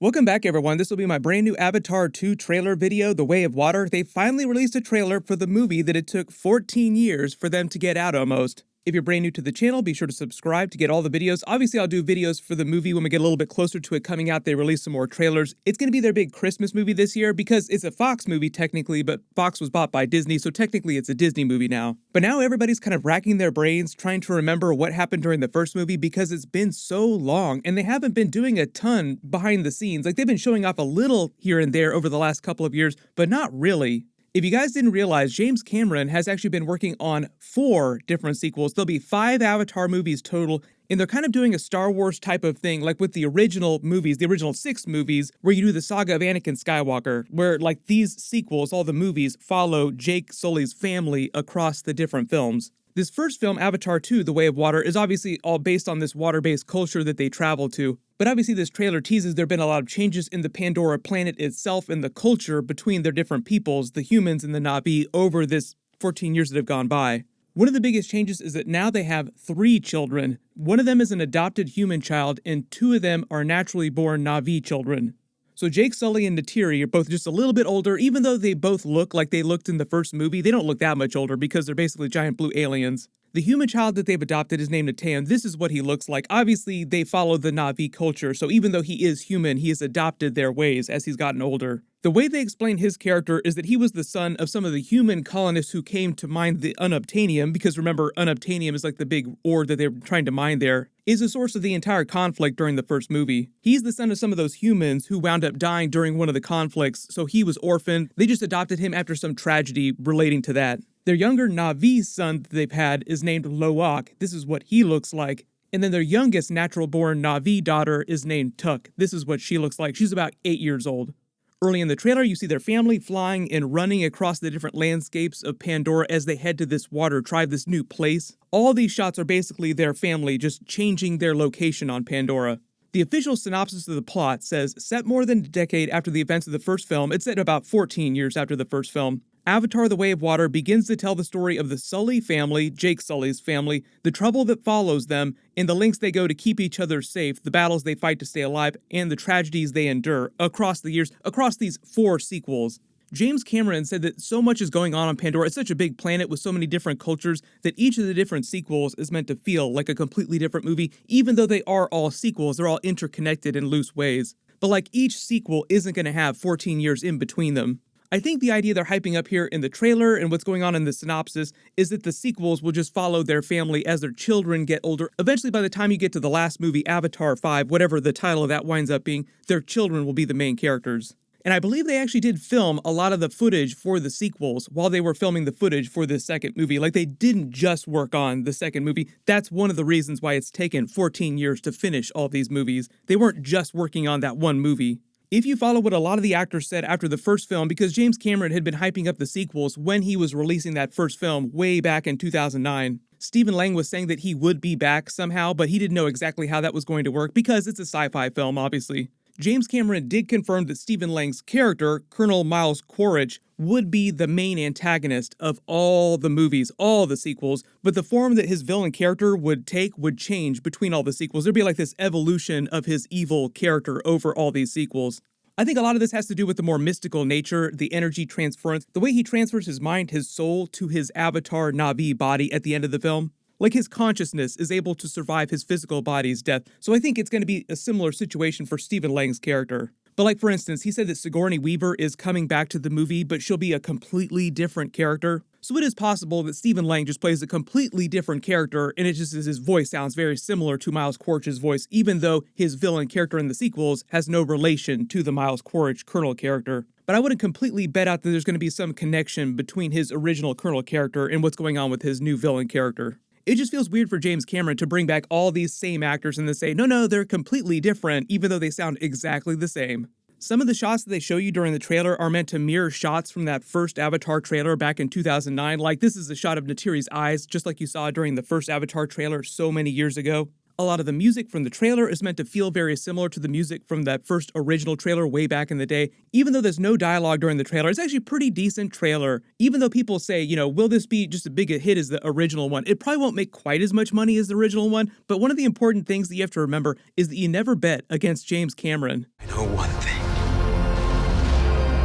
Welcome back, everyone. This will be my brand new Avatar 2 trailer video, The Way of Water. They finally released a trailer for the movie that it took 14 years for them to get out almost. If you're brand new to the channel, be sure to subscribe to get all the videos. Obviously, I'll do videos for the movie when we get a little bit closer to it coming out. They release some more trailers. It's going to be their big Christmas movie this year because it's a Fox movie technically, but Fox was bought by Disney, so technically it's a Disney movie now. But now everybody's kind of racking their brains trying to remember what happened during the first movie because it's been so long and they haven't been doing a ton behind the scenes. Like, they've been showing off a little here and there over the last couple of years, but not really. If you guys didn't realize, James Cameron has actually been working on 4 different sequels. There'll be 5 Avatar movies total, and they're kind of doing a Star Wars type of thing, like with the original movies, the original 6 movies, where you do the saga of Anakin Skywalker, where like these sequels, all the movies, follow Jake Sully's family across the different films. This first film, Avatar 2, The Way of Water, is obviously all based on this water-based culture that they travel to. But obviously this trailer teases there have been a lot of changes in the Pandora planet itself and the culture between their different peoples, the humans and the Na'vi, over this 14 years that have gone by. One of the biggest changes is that now they have 3 children. One of them is an adopted human child, and 2 of them are naturally born Na'vi children. So Jake Sully and Neytiri are both just a little bit older. Even though they both look like they looked in the first movie, they don't look that much older because they're basically giant blue aliens. The human child that they've adopted is named Ateum. This is what he looks like. Obviously, they follow the Na'vi culture, so even though he is human, he has adopted their ways as he's gotten older. The way they explain his character is that he was the son of some of the human colonists who came to mine the unobtainium, because remember, unobtainium is like the big ore that they're trying to mine there, is the source of the entire conflict during the first movie. He's the son of some of those humans who wound up dying during one of the conflicts, so he was orphaned. They just adopted him after some tragedy relating to that. Their younger Na'vi son that they've had is named Lo'ak. This is what he looks like. And then their youngest natural-born Na'vi daughter is named Tuk. This is what she looks like. She's about 8 years old. Early in the trailer, you see their family flying and running across the different landscapes of Pandora as they head to this water tribe, this new place. All these shots are basically their family just changing their location on Pandora. The official synopsis of the plot says, set more than a decade after the events of the first film, it's set about 14 years after the first film, Avatar: The Way of Water begins to tell the story of the Sully family, Jake Sully's family, the trouble that follows them, and the lengths they go to keep each other safe, the battles they fight to stay alive, and the tragedies they endure across the years, across these 4 sequels. James Cameron said that so much is going on Pandora. It's such a big planet with so many different cultures that each of the different sequels is meant to feel like a completely different movie, even though they are all sequels. They're all interconnected in loose ways. But like, each sequel isn't going to have 14 years in between them. I think the idea they're hyping up here in the trailer and what's going on in the synopsis is that the sequels will just follow their family as their children get older. Eventually, by the time you get to the last movie, Avatar 5, whatever the title of that winds up being, their children will be the main characters. And I believe they actually did film a lot of the footage for the sequels while they were filming the footage for this second movie. Like, they didn't just work on the second movie. That's one of the reasons why it's taken 14 years to finish all these movies. They weren't just working on that one movie. If you follow what a lot of the actors said after the first film, because James Cameron had been hyping up the sequels when he was releasing that first film way back in 2009, Stephen Lang was saying that he would be back somehow, but he didn't know exactly how that was going to work because it's a sci-fi film, obviously. James Cameron did confirm that Stephen Lang's character, Colonel Miles Quaritch, would be the main antagonist of all the movies, all the sequels, but the form that his villain character would take would change between all the sequels. There'd be like this evolution of his evil character over all these sequels. I think a lot of this has to do with the more mystical nature, the energy transference, the way he transfers his mind, his soul, to his avatar Na'vi body at the end of the film. Like, his consciousness is able to survive his physical body's death, so I think it's going to be a similar situation for Stephen Lang's character. But like, for instance, he said that Sigourney Weaver is coming back to the movie, but she'll be a completely different character. So it is possible that Stephen Lang just plays a completely different character, and it just is his voice sounds very similar to Miles Quaritch's voice, even though his villain character in the sequels has no relation to the Miles Quaritch Colonel character. But I wouldn't completely bet out that there's going to be some connection between his original Colonel character and what's going on with his new villain character. It just feels weird for James Cameron to bring back all these same actors and then say, no, they're completely different, even though they sound exactly the same. Some of the shots that they show you during the trailer are meant to mirror shots from that first Avatar trailer back in 2009. Like, this is a shot of Neytiri's eyes, just like you saw during the first Avatar trailer so many years ago. A lot of the music from the trailer is meant to feel very similar to the music from that first original trailer way back in the day. Even though there's no dialogue during the trailer, it's actually a pretty decent trailer. Even though people say, will this be just as big a hit as the original one? It probably won't make quite as much money as the original one, but one of the important things that you have to remember is that you never bet against James Cameron. I know one thing.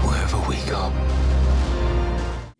Wherever we go.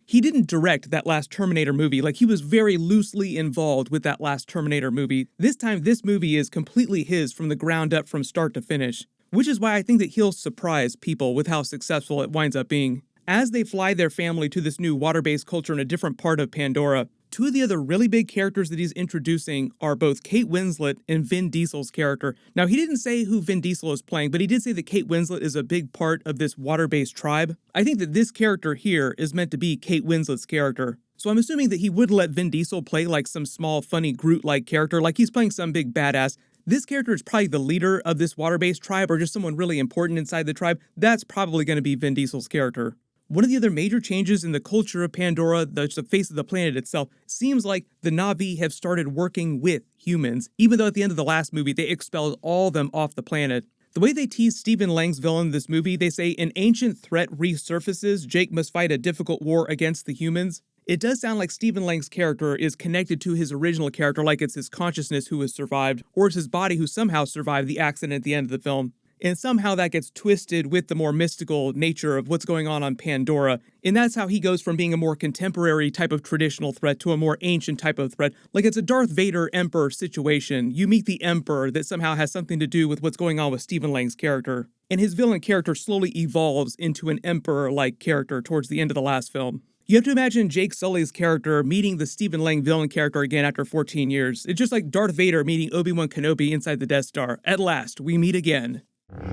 He didn't direct that last Terminator movie, like he was very loosely involved with that last Terminator movie. This time, this movie is completely his from the ground up from start to finish, which is why I think that he'll surprise people with how successful it winds up being. As they fly their family to this new water-based culture in a different part of Pandora, two of the other really big characters that he's introducing are both Kate Winslet and Vin Diesel's character. Now, he didn't say who Vin Diesel is playing, but he did say that Kate Winslet is a big part of this water-based tribe. I think that this character here is meant to be Kate Winslet's character. So I'm assuming that he would let Vin Diesel play like some small, funny Groot-like character, like he's playing some big badass. This character is probably the leader of this water-based tribe or just someone really important inside the tribe. That's probably going to be Vin Diesel's character. One of the other major changes in the culture of Pandora, the face of the planet itself, seems like the Na'vi have started working with humans, even though at the end of the last movie they expelled all of them off the planet. The way they tease Stephen Lang's villain in this movie, they say an ancient threat resurfaces, Jake must fight a difficult war against the humans. It does sound like Stephen Lang's character is connected to his original character, like it's his consciousness who has survived, or it's his body who somehow survived the accident at the end of the film. And somehow that gets twisted with the more mystical nature of what's going on Pandora. And that's how he goes from being a more contemporary type of traditional threat to a more ancient type of threat. Like it's a Darth Vader Emperor situation. You meet the Emperor that somehow has something to do with what's going on with Stephen Lang's character. And his villain character slowly evolves into an Emperor-like character towards the end of the last film. You have to imagine Jake Sully's character meeting the Stephen Lang villain character again after 14 years. It's just like Darth Vader meeting Obi-Wan Kenobi inside the Death Star. At last, we meet again.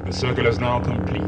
The circle is now complete.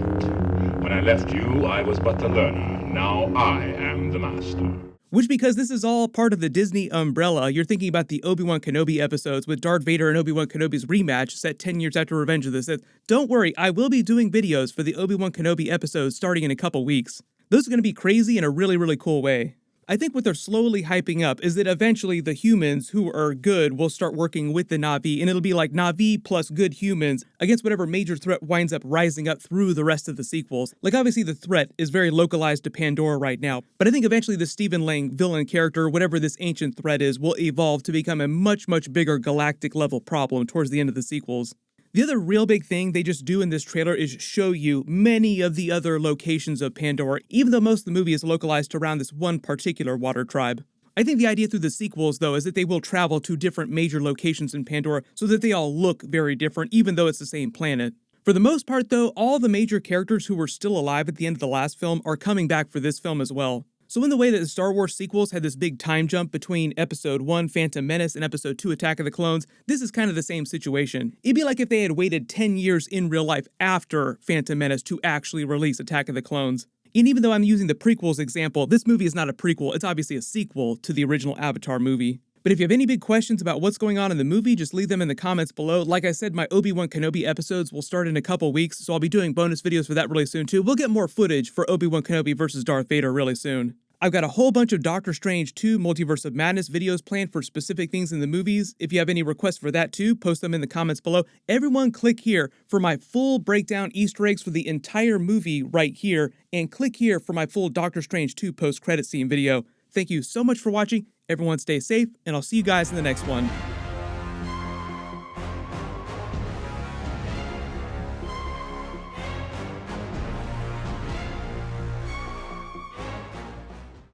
When I left you, I was but the learner. Now I am the master. Which, because this is all part of the Disney umbrella, you're thinking about the Obi-Wan Kenobi episodes with Darth Vader and Obi-Wan Kenobi's rematch set 10 years after Revenge of the Sith. Don't worry, I will be doing videos for the Obi-Wan Kenobi episodes starting in a couple weeks. Those are going to be crazy in a really, really cool way. I think what they're slowly hyping up is that eventually the humans who are good will start working with the Na'vi, and it'll be like Na'vi plus good humans against whatever major threat winds up rising up through the rest of the sequels. Like, obviously the threat is very localized to Pandora right now, but I think eventually the Stephen Lang villain character, whatever this ancient threat is, will evolve to become a much, much bigger galactic level problem towards the end of the sequels. The other real big thing they just do in this trailer is show you many of the other locations of Pandora, even though most of the movie is localized around this one particular water tribe. I think the idea through the sequels, though, is that they will travel to different major locations in Pandora so that they all look very different, even though it's the same planet. For the most part, though, all the major characters who were still alive at the end of the last film are coming back for this film as well. So in the way that the Star Wars sequels had this big time jump between Episode 1, Phantom Menace, and Episode 2, Attack of the Clones, this is kind of the same situation. It'd be like if they had waited 10 years in real life after Phantom Menace to actually release Attack of the Clones. And even though I'm using the prequels example, this movie is not a prequel, it's obviously a sequel to the original Avatar movie. But if you have any big questions about what's going on in the movie, just leave them in the comments below. Like I said, my Obi-Wan Kenobi episodes will start in a couple weeks, so I'll be doing bonus videos for that really soon too. We'll get more footage for Obi-Wan Kenobi versus Darth Vader really soon. I've got a whole bunch of Doctor Strange 2 Multiverse of Madness videos planned for specific things in the movies. If you have any requests for that too, post them in the comments below. Everyone click here for my full breakdown Easter eggs for the entire movie right here, and click here for my full Doctor Strange 2 post-credit scene video. Thank you so much for watching. Everyone stay safe, and I'll see you guys in the next one.